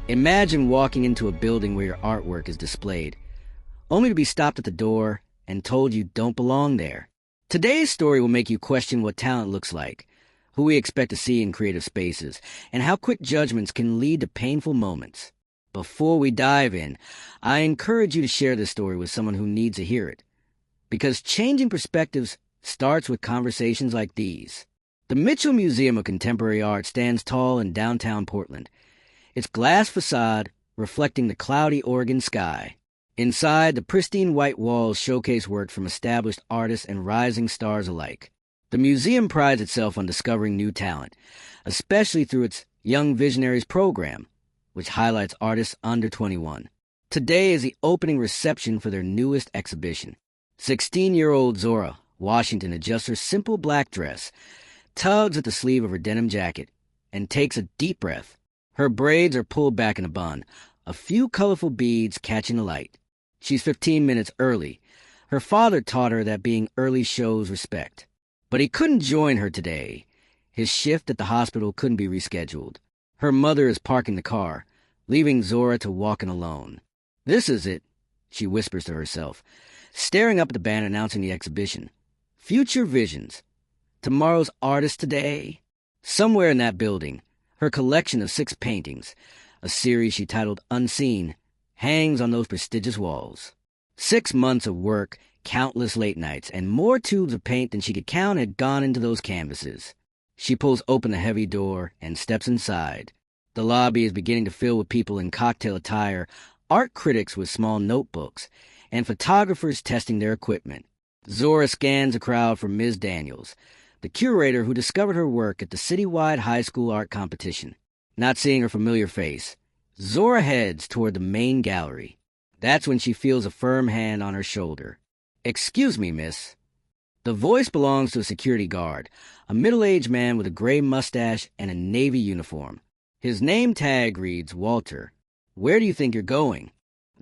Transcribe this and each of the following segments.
Imagine walking into a building where your artwork is displayed, only to be stopped at the door and told you don't belong there. Today's story will make you question what talent looks like, who we expect to see in creative spaces, and how quick judgments can lead to painful moments. Before we dive in, I encourage you to share this story with someone who needs to hear it, because changing perspectives starts with conversations like these. The Mitchell Museum of Contemporary Art stands tall in downtown Portland, its glass facade reflecting the cloudy Oregon sky. Inside, the pristine white walls showcase work from established artists and rising stars alike. The museum prides itself on discovering new talent, especially through its Young Visionaries program, which highlights artists under 21. Today is the opening reception for their newest exhibition. 16-year-old Zora Washington adjusts her simple black dress, tugs at the sleeve of her denim jacket, and takes a deep breath. Her braids are pulled back in a bun, a few colorful beads catching the light. She's 15 minutes early. Her father taught her that being early shows respect. But he couldn't join her today. His shift at the hospital couldn't be rescheduled. Her mother is parking the car, leaving Zora to walk in alone. "This is it," she whispers to herself, staring up at the banner announcing the exhibition. Future Visions. Tomorrow's Artist Today. Somewhere in that building, her collection of 6 paintings, a series she titled Unseen, hangs on those prestigious walls. 6 months of work, countless late nights, and more tubes of paint than she could count had gone into those canvases. She pulls open the heavy door and steps inside. The lobby is beginning to fill with people in cocktail attire, art critics with small notebooks, and photographers testing their equipment. Zora scans the crowd for Ms. Daniels, the curator who discovered her work at the citywide high school art competition. Not seeing her familiar face, Zora heads toward the main gallery. That's when she feels a firm hand on her shoulder. "Excuse me, miss." The voice belongs to a security guard, a middle-aged man with a gray mustache and a Navy uniform. His name tag reads Walter. "Where do you think you're going?"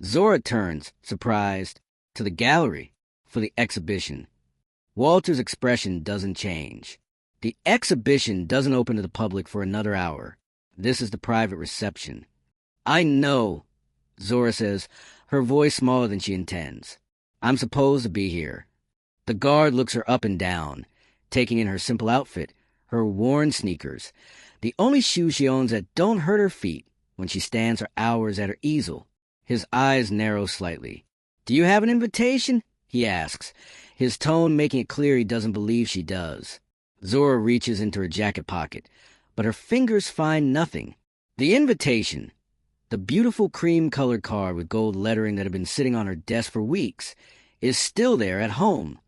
Zora turns, surprised, to the gallery for the exhibition. Walter's expression doesn't change. The exhibition doesn't open to the public for another hour. This is the private reception. "I know," Zora says, her voice smaller than she intends. "I'm supposed to be here." The guard looks her up and down, taking in her simple outfit, her worn sneakers, the only shoes she owns that don't hurt her feet when she stands for hours at her easel. His eyes narrow slightly. "Do you have an invitation?" he asks, his tone making it clear he doesn't believe she does. Zora reaches into her jacket pocket, but her fingers find nothing. The invitation, the beautiful cream-colored card with gold lettering that had been sitting on her desk for weeks, is still there at home,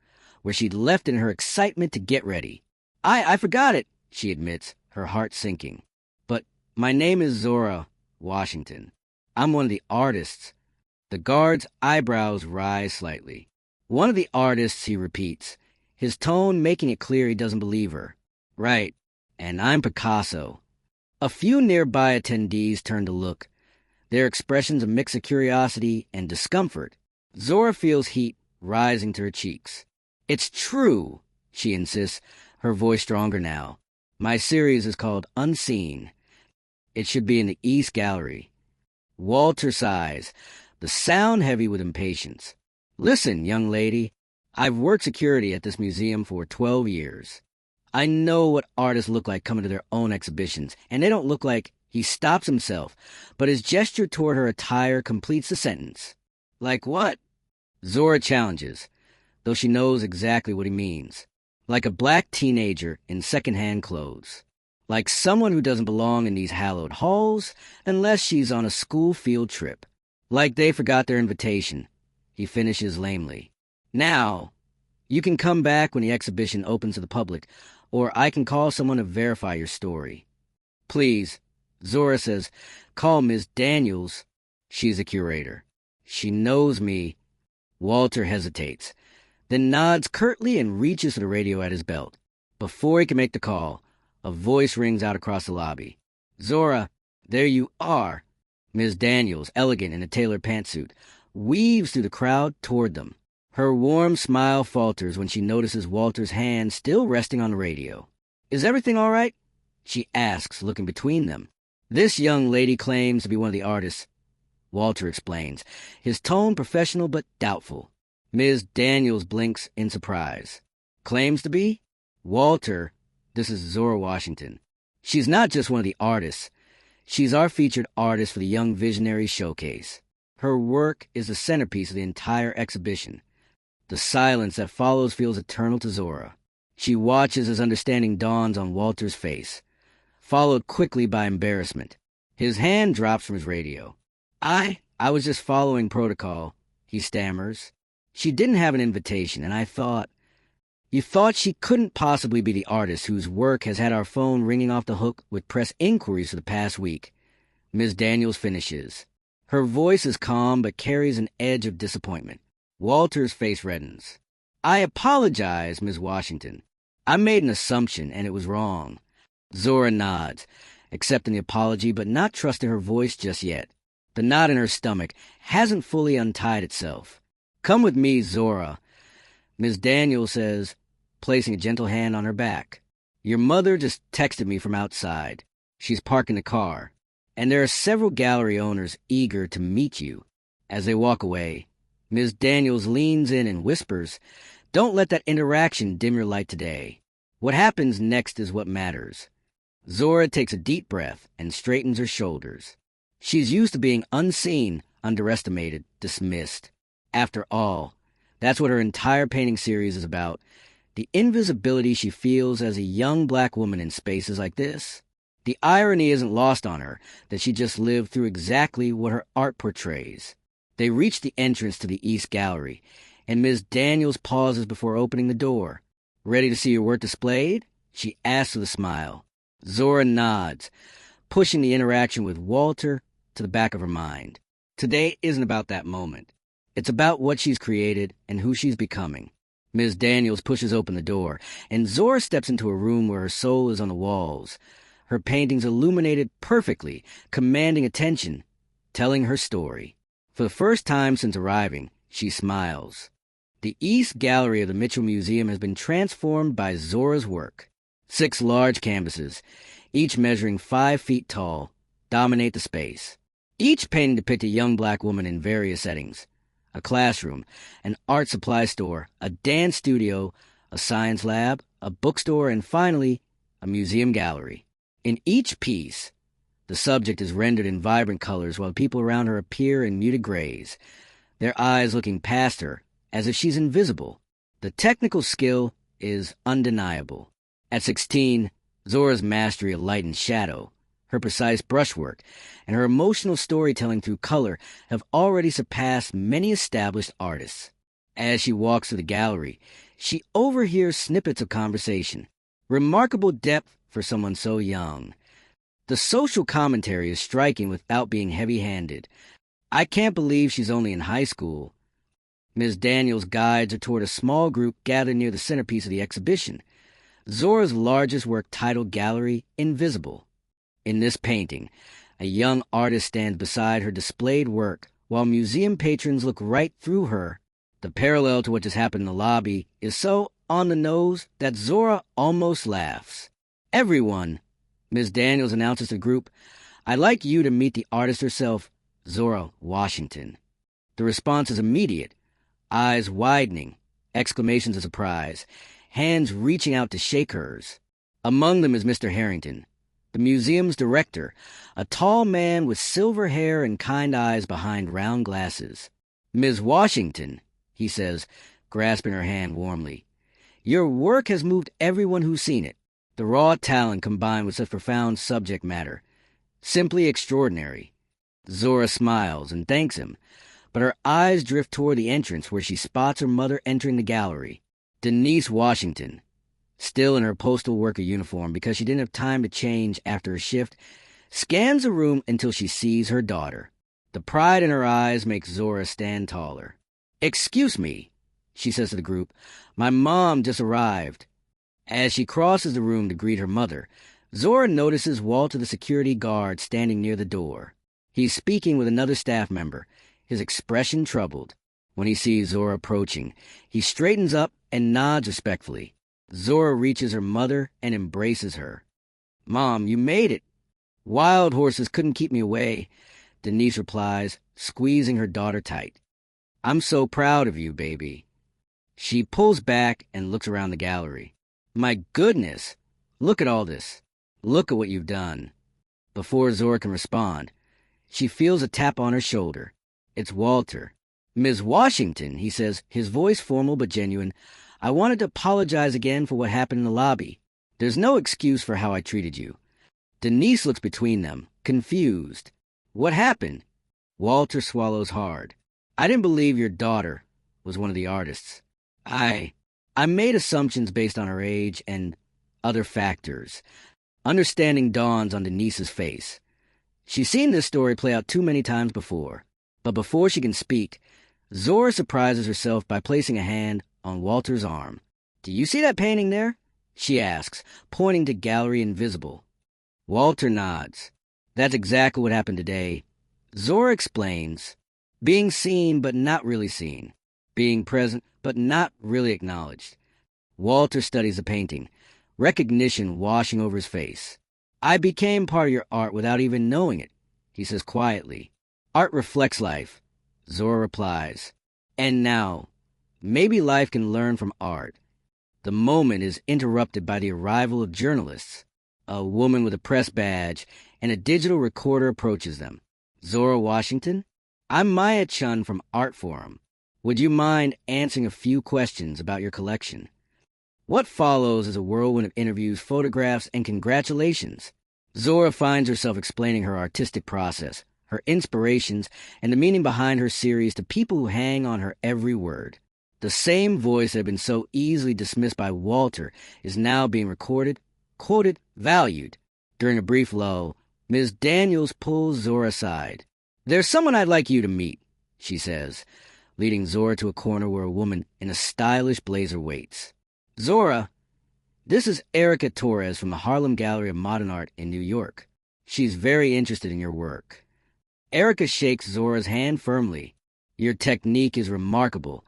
where she'd left in her excitement to get ready. I forgot it," she admits, her heart sinking. "But my name is Zora Washington. I'm one of the artists." The guard's eyebrows rise slightly. "One of the artists," he repeats, his tone making it clear he doesn't believe her. "Right, and I'm Picasso." A few nearby attendees turn to look, their expressions a mix of curiosity and discomfort. Zora feels heat rising to her cheeks. "It's true," she insists, her voice stronger now. "My series is called Unseen. It should be in the East Gallery." Walter sighs, the sound heavy with impatience. "Listen, young lady, I've worked security at this museum for 12 years. I know what artists look like coming to their own exhibitions, and they don't look like—" He stops himself, but his gesture toward her attire completes the sentence. "Like what?" Zora challenges, though she knows exactly what he means. "Like a black teenager in second-hand clothes. Like someone who doesn't belong in these hallowed halls unless she's on a school field trip. Like they forgot their invitation," he finishes lamely. "Now, you can come back when the exhibition opens to the public, or I can call someone to verify your story." "Please," Zora says, "call Ms. Daniels. She's a curator. She knows me." Walter hesitates, then nods curtly and reaches for the radio at his belt. Before he can make the call, a voice rings out across the lobby. "Zora, there you are." Ms. Daniels, elegant in a tailored pantsuit, weaves through the crowd toward them. Her warm smile falters when she notices Walter's hand still resting on the radio. "Is everything all right?" she asks, looking between them. This young lady claims to be one of the artists, Walter explains, his tone professional but doubtful. Ms. Daniels blinks in surprise. Claims to be? Walter, this is Zora Washington. She's not just one of the artists. She's our featured artist for the Young Visionaries Showcase. Her work is the centerpiece of the entire exhibition. The silence that follows feels eternal to Zora. She watches as understanding dawns on Walter's face, followed quickly by embarrassment. His hand drops from his radio. I was just following protocol, he stammers. She didn't have an invitation, and I thought... You thought she couldn't possibly be the artist whose work has had our phone ringing off the hook with press inquiries for the past week. Ms. Daniels finishes. Her voice is calm but carries an edge of disappointment. Walter's face reddens. I apologize, Ms. Washington. I made an assumption, and it was wrong. Zora nods, accepting the apology but not trusting her voice just yet. The knot in her stomach hasn't fully untied itself. Come with me, Zora. Ms. Daniels says, placing a gentle hand on her back. Your mother just texted me from outside. She's parking the car, and there are several gallery owners eager to meet you. As they walk away, Ms. Daniels leans in and whispers, Don't let that interaction dim your light today. What happens next is what matters. Zora takes a deep breath and straightens her shoulders. She's used to being unseen, underestimated, dismissed. After all, that's what her entire painting series is about. The invisibility she feels as a young black woman in spaces like this. The irony isn't lost on her that she just lived through exactly what her art portrays. They reach the entrance to the East Gallery, and Ms. Daniels pauses before opening the door. Ready to see your work displayed? She asks with a smile. Zora nods, pushing the interaction with Walter to the back of her mind. Today isn't about that moment. It's about what she's created and who she's becoming. Ms. Daniels pushes open the door, and Zora steps into a room where her soul is on the walls. Her paintings illuminated perfectly, commanding attention, telling her story. For the first time since arriving, she smiles. The East Gallery of the Mitchell Museum has been transformed by Zora's work. 6 large canvases, each measuring 5 feet tall, dominate the space. Each painting depicts a young black woman in various settings. A classroom, an art supply store, a dance studio, a science lab, a bookstore, and finally, a museum gallery. In each piece, the subject is rendered in vibrant colors while the people around her appear in muted grays, their eyes looking past her as if she's invisible. The technical skill is undeniable. At 16, Zora's mastery of light and shadow, her precise brushwork, and her emotional storytelling through color have already surpassed many established artists. As she walks through the gallery, she overhears snippets of conversation. Remarkable depth for someone so young. The social commentary is striking without being heavy-handed. I can't believe she's only in high school. Ms. Daniels guides her toward a small group gathered near the centerpiece of the exhibition, Zora's largest work titled Gallery Invisible. In this painting, a young artist stands beside her displayed work while museum patrons look right through her. The parallel to what just happened in the lobby is so on the nose that Zora almost laughs. Everyone, Ms. Daniels announces to the group, I'd like you to meet the artist herself, Zora Washington. The response is immediate, eyes widening, exclamations of surprise, hands reaching out to shake hers. Among them is Mr. Harrington, the museum's director, a tall man with silver hair and kind eyes behind round glasses. Ms. Washington, he says, grasping her hand warmly, your work has moved everyone who's seen it. The raw talent combined with such profound subject matter. Simply extraordinary. Zora smiles and thanks him, but her eyes drift toward the entrance where she spots her mother entering the gallery. Denise Washington, still in her postal worker uniform because she didn't have time to change after her shift, scans the room until she sees her daughter. The pride in her eyes makes Zora stand taller. Excuse me, she says to the group. My mom just arrived. As she crosses the room to greet her mother, Zora notices Walter the security guard standing near the door. He's speaking with another staff member, his expression troubled. When he sees Zora approaching, he straightens up and nods respectfully. Zora reaches her mother and embraces her. Mom, you made it. Wild horses couldn't keep me away, Denise replies, squeezing her daughter tight. I'm so proud of you, baby. She pulls back and looks around the gallery. My goodness, look at all this. Look at what you've done. Before Zora can respond, she feels a tap on her shoulder. It's Walter. Ms. Washington, he says, his voice formal but genuine. I wanted to apologize again for what happened in the lobby. There's no excuse for how I treated you. Denise looks between them, confused. What happened? Walter swallows hard. I didn't believe your daughter was one of the artists. I made assumptions based on her age and other factors. Understanding dawns on Denise's face. She's seen this story play out too many times before. But before she can speak, Zora surprises herself by placing a hand on Walter's arm. Do you see that painting there? She asks, pointing to Gallery Invisible. Walter nods. That's exactly what happened today. Zora explains. Being seen but not really seen. Being present but not really acknowledged. Walter studies the painting, recognition washing over his face. I became part of your art without even knowing it, he says quietly. Art reflects life, Zora replies. And now, maybe life can learn from art. The moment is interrupted by the arrival of journalists. A woman with a press badge and a digital recorder approaches them. Zora Washington? I'm Maya Chun from Art Forum. Would you mind answering a few questions about your collection? What follows is a whirlwind of interviews, photographs, and congratulations. Zora finds herself explaining her artistic process, her inspirations, and the meaning behind her series to people who hang on her every word. The same voice that had been so easily dismissed by Walter is now being recorded, quoted, valued. During a brief lull, Ms. Daniels pulls Zora aside. There's someone I'd like you to meet, she says, leading Zora to a corner where a woman in a stylish blazer waits. Zora, this is Erica Torres from the Harlem Gallery of Modern Art in New York. She's very interested in your work. Erica shakes Zora's hand firmly. Your technique is remarkable,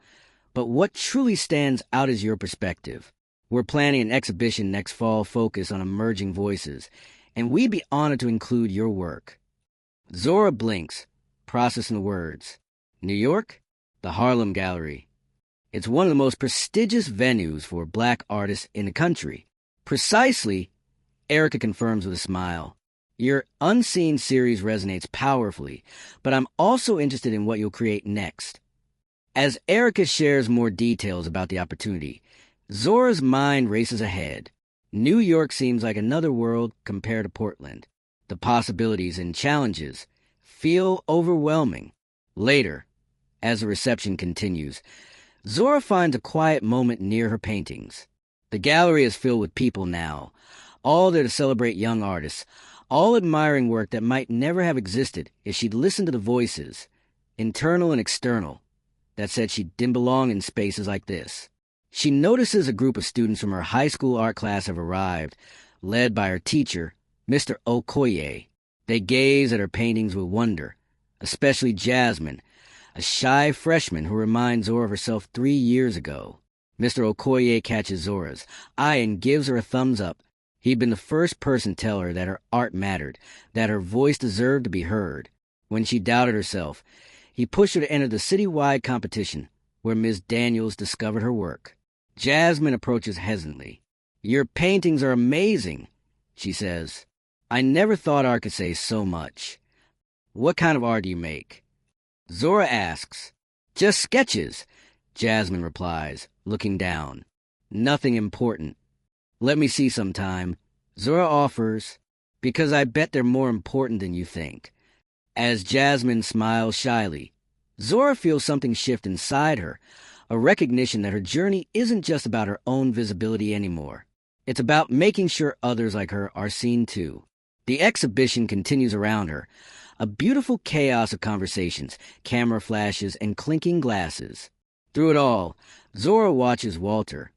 but what truly stands out is your perspective. We're planning an exhibition next fall focused on emerging voices, and we'd be honored to include your work. Zora blinks, processing the words. New York? The Harlem Gallery. It's one of the most prestigious venues for black artists in the country. Precisely, Erica confirms with a smile. Your Unseen series resonates powerfully, but I'm also interested in what you'll create next. As Erica shares more details about the opportunity, Zora's mind races ahead. New York seems like another world compared to Portland. The possibilities and challenges feel overwhelming. Later, as the reception continues, Zora finds a quiet moment near her paintings. The gallery is filled with people now, all there to celebrate young artists, all admiring work that might never have existed if she'd listened to the voices, internal and external, that said she didn't belong in spaces like this. She notices a group of students from her high school art class have arrived, led by her teacher, Mr. Okoye. They gaze at her paintings with wonder, especially Jasmine, a shy freshman who reminds Zora of herself 3 years ago. Mr. Okoye catches Zora's eye and gives her a thumbs up. He'd been the first person to tell her that her art mattered, that her voice deserved to be heard. When she doubted herself, he pushed her to enter the citywide competition, where Miss Daniels discovered her work. Jasmine approaches hesitantly. Your paintings are amazing, she says. I never thought art could say so much. What kind of art do you make? Zora asks. Just sketches, Jasmine replies, looking down. Nothing important. Let me see sometime. Zora offers, because I bet they're more important than you think. As Jasmine smiles shyly, Zora feels something shift inside her, a recognition that her journey isn't just about her own visibility anymore. It's about making sure others like her are seen too. The exhibition continues around her, a beautiful chaos of conversations, camera flashes, and clinking glasses. Through it all, Zora watches Walter,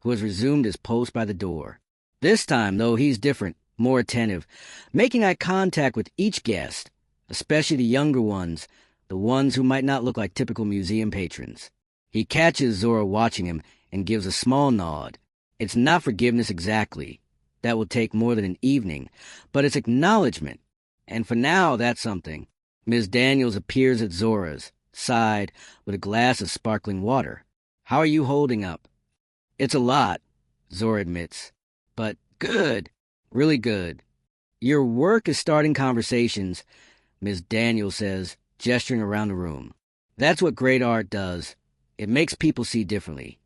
who has resumed his post by the door. This time, though, he's different, more attentive, making eye contact with each guest, especially the younger ones, the ones who might not look like typical museum patrons. He catches Zora watching him and gives a small nod. It's not forgiveness exactly. That will take more than an evening, but it's acknowledgement. And for now, that's something. Ms. Daniels appears at Zora's side with a glass of sparkling water. How are you holding up? It's a lot, Zora admits. But good. Really good. Your work is starting conversations, Ms. Daniels says, gesturing around the room. That's what great art does. It makes people see differently.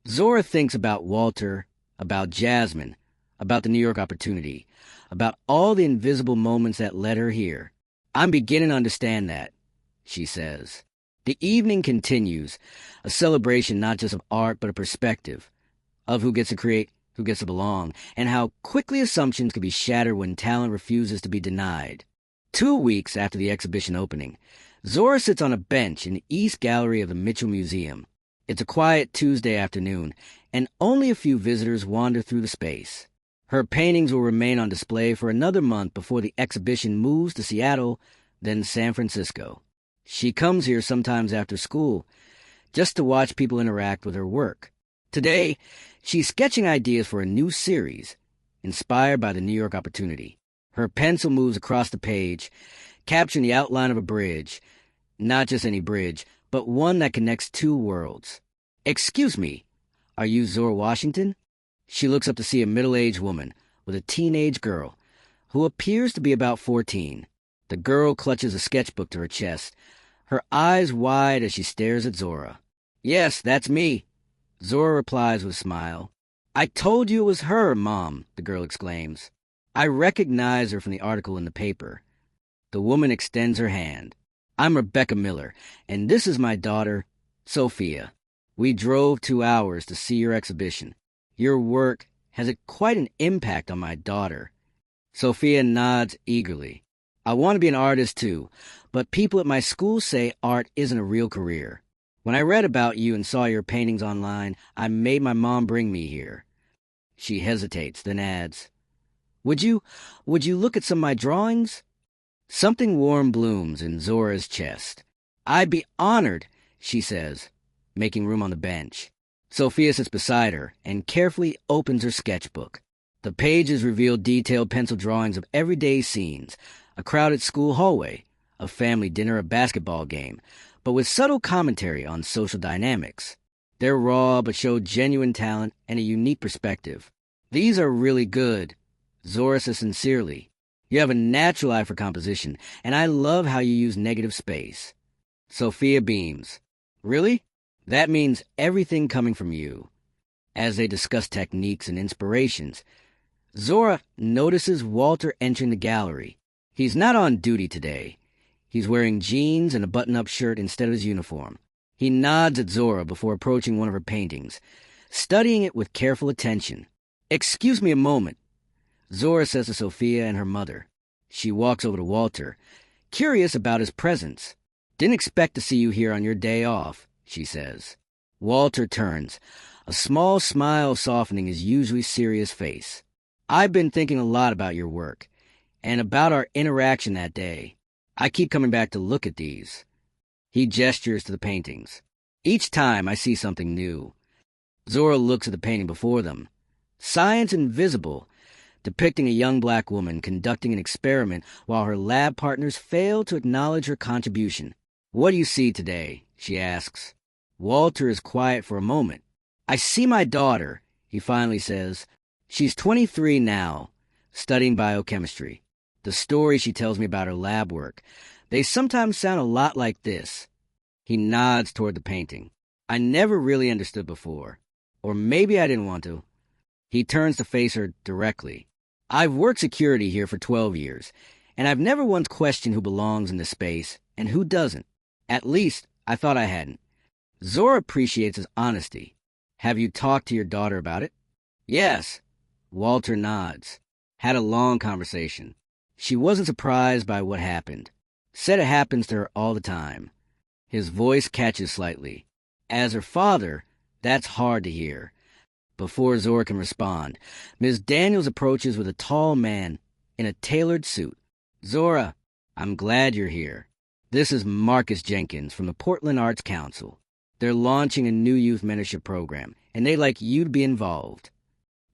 Zora thinks about Walter, about Jasmine, about the New York opportunity, about all the invisible moments that led her here. I'm beginning to understand that, she says. The evening continues, a celebration not just of art but a perspective, of who gets to create, who gets to belong, and how quickly assumptions can be shattered when talent refuses to be denied. 2 weeks after the exhibition opening, Zora sits on a bench in the East Gallery of the Mitchell Museum. It's a quiet Tuesday afternoon, and only a few visitors wander through the space. Her paintings will remain on display for another month before the exhibition moves to Seattle, then San Francisco. She comes here sometimes after school, just to watch people interact with her work. Today, she's sketching ideas for a new series, inspired by the New York opportunity. Her pencil moves across the page, capturing the outline of a bridge. Not just any bridge, but one that connects two worlds. Excuse me, are you Zora Washington? She looks up to see a middle-aged woman with a teenage girl, who appears to be about 14. The girl clutches a sketchbook to her chest, her eyes wide as she stares at Zora. Yes, that's me, Zora replies with a smile. I told you it was her, Mom, the girl exclaims. I recognize her from the article in the paper. The woman extends her hand. I'm Rebecca Miller, and this is my daughter, Sophia. We drove 2 hours to see your exhibition. Your work has quite an impact on my daughter. Sophia nods eagerly. I want to be an artist too, but people at my school say art isn't a real career. When I read about you and saw your paintings online, I made my mom bring me here. She hesitates, then adds, Would you look at some of my drawings? Something warm blooms in Zora's chest. I'd be honored, she says, making room on the bench. Sophia sits beside her and carefully opens her sketchbook. The pages reveal detailed pencil drawings of everyday scenes, a crowded school hallway, a family dinner, a basketball game, but with subtle commentary on social dynamics. They're raw but show genuine talent and a unique perspective. These are really good, Zora says sincerely. You have a natural eye for composition, and I love how you use negative space. Sophia beams. Really? That means everything coming from you. As they discuss techniques and inspirations, Zora notices Walter entering the gallery. He's not on duty today. He's wearing jeans and a button-up shirt instead of his uniform. He nods at Zora before approaching one of her paintings, studying it with careful attention. Excuse me a moment, Zora says to Sophia and her mother. She walks over to Walter, curious about his presence. Didn't expect to see you here on your day off, she says. Walter turns, a small smile softening his usually serious face. I've been thinking a lot about your work, and about our interaction that day. I keep coming back to look at these. He gestures to the paintings. Each time I see something new. Zora looks at the painting before them. Science Invisible, depicting a young black woman conducting an experiment while her lab partners fail to acknowledge her contribution. What do you see today? She asks. Walter is quiet for a moment. I see my daughter, he finally says. She's 23 now, studying biochemistry. The stories she tells me about her lab work, they sometimes sound a lot like this. He nods toward the painting. I never really understood before. Or maybe I didn't want to. He turns to face her directly. I've worked security here for 12 years, and I've never once questioned who belongs in this space and who doesn't. At least, I thought I hadn't. Zora appreciates his honesty. Have you talked to your daughter about it? Yes. Walter nods. Had a long conversation. She wasn't surprised by what happened. Said it happens to her all the time. His voice catches slightly. As her father, that's hard to hear. Before Zora can respond, Ms. Daniels approaches with a tall man in a tailored suit. Zora, I'm glad you're here. This is Marcus Jenkins from the Portland Arts Council. They're launching a new youth mentorship program, and they'd like you to be involved.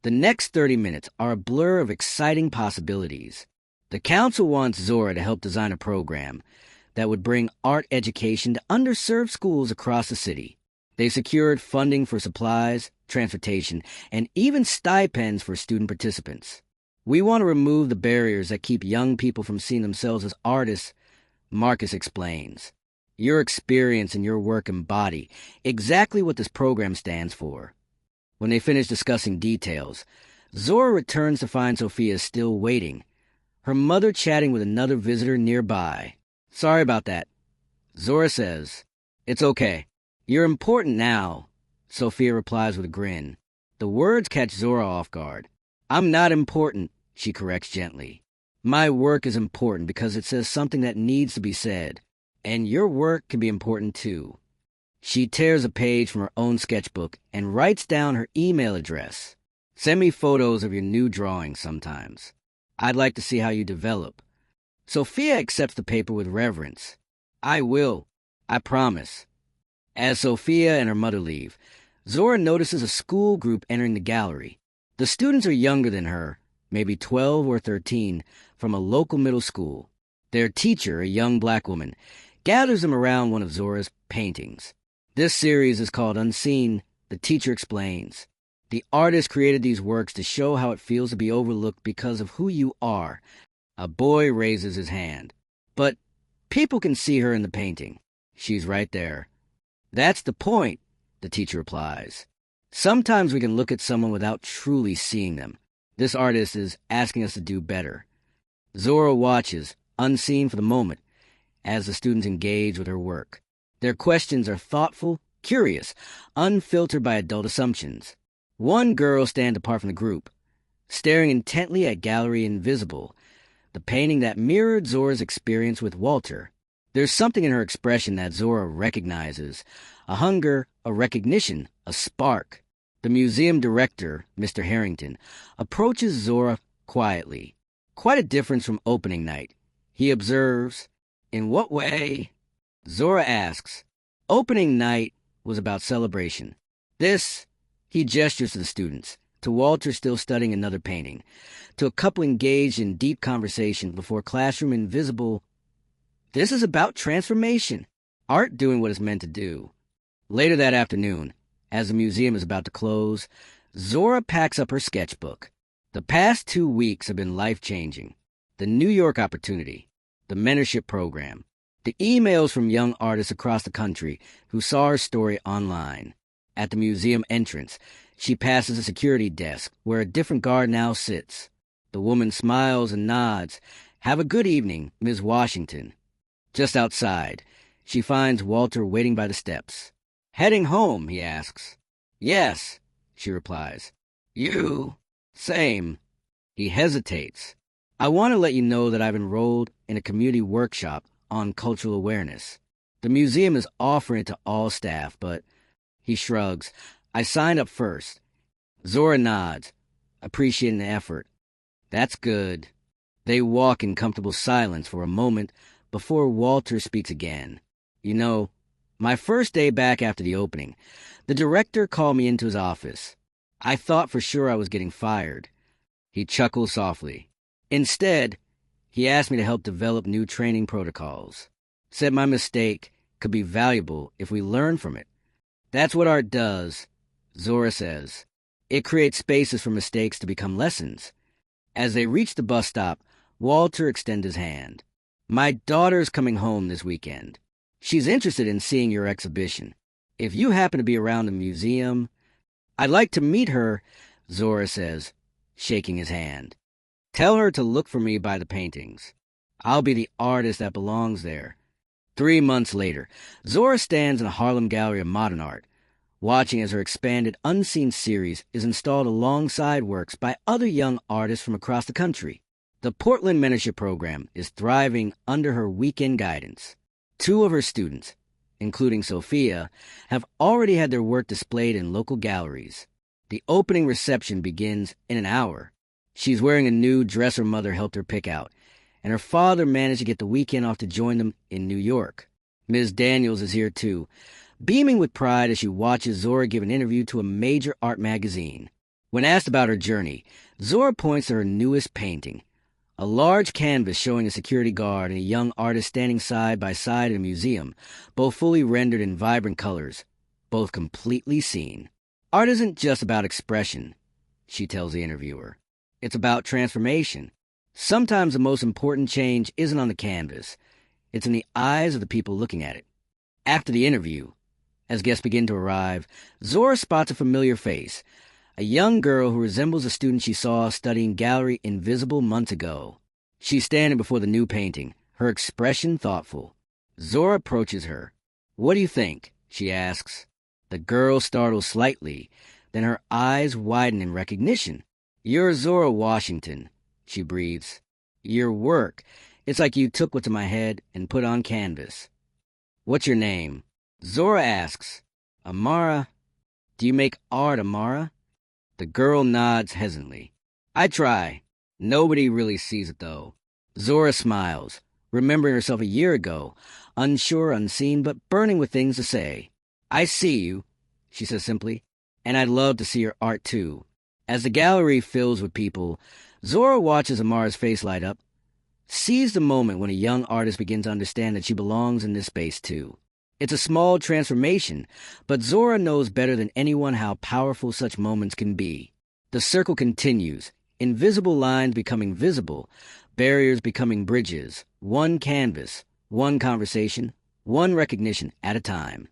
The next 30 minutes are a blur of exciting possibilities. The council wants Zora to help design a program that would bring art education to underserved schools across the city. They secured funding for supplies, transportation, and even stipends for student participants. We want to remove the barriers that keep young people from seeing themselves as artists, Marcus explains. Your experience and your work embody exactly what this program stands for. When they finish discussing details, Zora returns to find Sophia still waiting, her mother chatting with another visitor nearby. Sorry about that, Zora says. It's okay. You're important now, Sophia replies with a grin. The words catch Zora off guard. I'm not important, she corrects gently. My work is important because it says something that needs to be said. And your work can be important too. She tears a page from her own sketchbook and writes down her email address. Send me photos of your new drawings sometimes. I'd like to see how you develop. Sophia accepts the paper with reverence. I will. I promise. As Sophia and her mother leave, Zora notices a school group entering the gallery. The students are younger than her, maybe 12 or 13, from a local middle school. Their teacher, a young black woman, gathers them around one of Zora's paintings. This series is called Unseen, the teacher explains. The artist created these works to show how it feels to be overlooked because of who you are. A boy raises his hand. But people can see her in the painting. She's right there. That's the point, the teacher replies. Sometimes we can look at someone without truly seeing them. This artist is asking us to do better. Zora watches, unseen for the moment, as the students engage with her work. Their questions are thoughtful, curious, unfiltered by adult assumptions. One girl stands apart from the group, staring intently at Gallery Invisible, the painting that mirrored Zora's experience with Walter. There's something in her expression that Zora recognizes, a hunger, a recognition, a spark. The museum director, Mr. Harrington, approaches Zora quietly. Quite a difference from opening night. He observes, "In what way?" Zora asks. Opening night was about celebration. This, he gestures to the students, to Walter still studying another painting, to a couple engaged in deep conversation before Classroom Invisible. This is about transformation, art doing what it's meant to do. Later that afternoon, as the museum is about to close, Zora packs up her sketchbook. The past 2 weeks have been life-changing. The New York opportunity, the mentorship program, the emails from young artists across the country who saw her story online. At the museum entrance, she passes a security desk where a different guard now sits. The woman smiles and nods. "Have a good evening, Ms. Washington." Just outside, she finds Walter waiting by the steps. "Heading home?" he asks. "Yes," she replies. "You?" "Same." He hesitates. "I want to let you know that I've enrolled in a community workshop on cultural awareness. The museum is offering it to all staff, but..." He shrugs. "I signed up first." Zora nods, appreciating the effort. "That's good." They walk in comfortable silence for a moment before Walter speaks again. "You know, my first day back after the opening, the director called me into his office. I thought for sure I was getting fired." He chuckles softly. Instead, he asked me to help develop new training protocols. Said my mistake could be valuable if we learn from it. "That's what art does," Zora says. "It creates spaces for mistakes to become lessons." As they reach the bus stop, Walter extends his hand. "My daughter's coming home this weekend. She's interested in seeing your exhibition. If you happen to be around the museum..." "I'd like to meet her," Zora says, shaking his hand. "Tell her to look for me by the paintings. I'll be the artist that belongs there." 3 months later, Zora stands in a Harlem Gallery of Modern Art, watching as her expanded Unseen series is installed alongside works by other young artists from across the country. The Portland Mentorship Program is thriving under her weekend guidance. 2 of her students, including Sophia, have already had their work displayed in local galleries. The opening reception begins in an hour. She's wearing a new dress her mother helped her pick out, and her father managed to get the weekend off to join them in New York. Ms. Daniels is here too, beaming with pride as she watches Zora give an interview to a major art magazine. When asked about her journey, Zora points to her newest painting, A large canvas showing a security guard and a young artist standing side by side in a museum, both fully rendered in vibrant colors, both completely seen. Art isn't just about expression, she tells the interviewer. It's about transformation. Sometimes the most important change isn't on the canvas. It's in the eyes of the people looking at it. After the interview, as guests begin to arrive, Zora spots a familiar face, a young girl who resembles a student she saw studying Gallery Invisible months ago. She's standing before the new painting, her expression thoughtful. Zora approaches her. "What do you think?" she asks. The girl startles slightly, then her eyes widen in recognition. "You're Zora Washington," she breathes. "Your work, it's like you took what's in my head and put on canvas." "What's your name?" Zora asks. "Amara. Do you make art, Amara?" The girl nods hesitantly. "I try. Nobody really sees it, though." Zora smiles, remembering herself a year ago, unsure, unseen, but burning with things to say. "I see you," she says simply, "and I'd love to see your art, too." As the gallery fills with people, Zora watches Amara's face light up, sees the moment when a young artist begins to understand that she belongs in this space, too. It's a small transformation, but Zora knows better than anyone how powerful such moments can be. The circle continues, invisible lines becoming visible, barriers becoming bridges, one canvas, one conversation, one recognition at a time.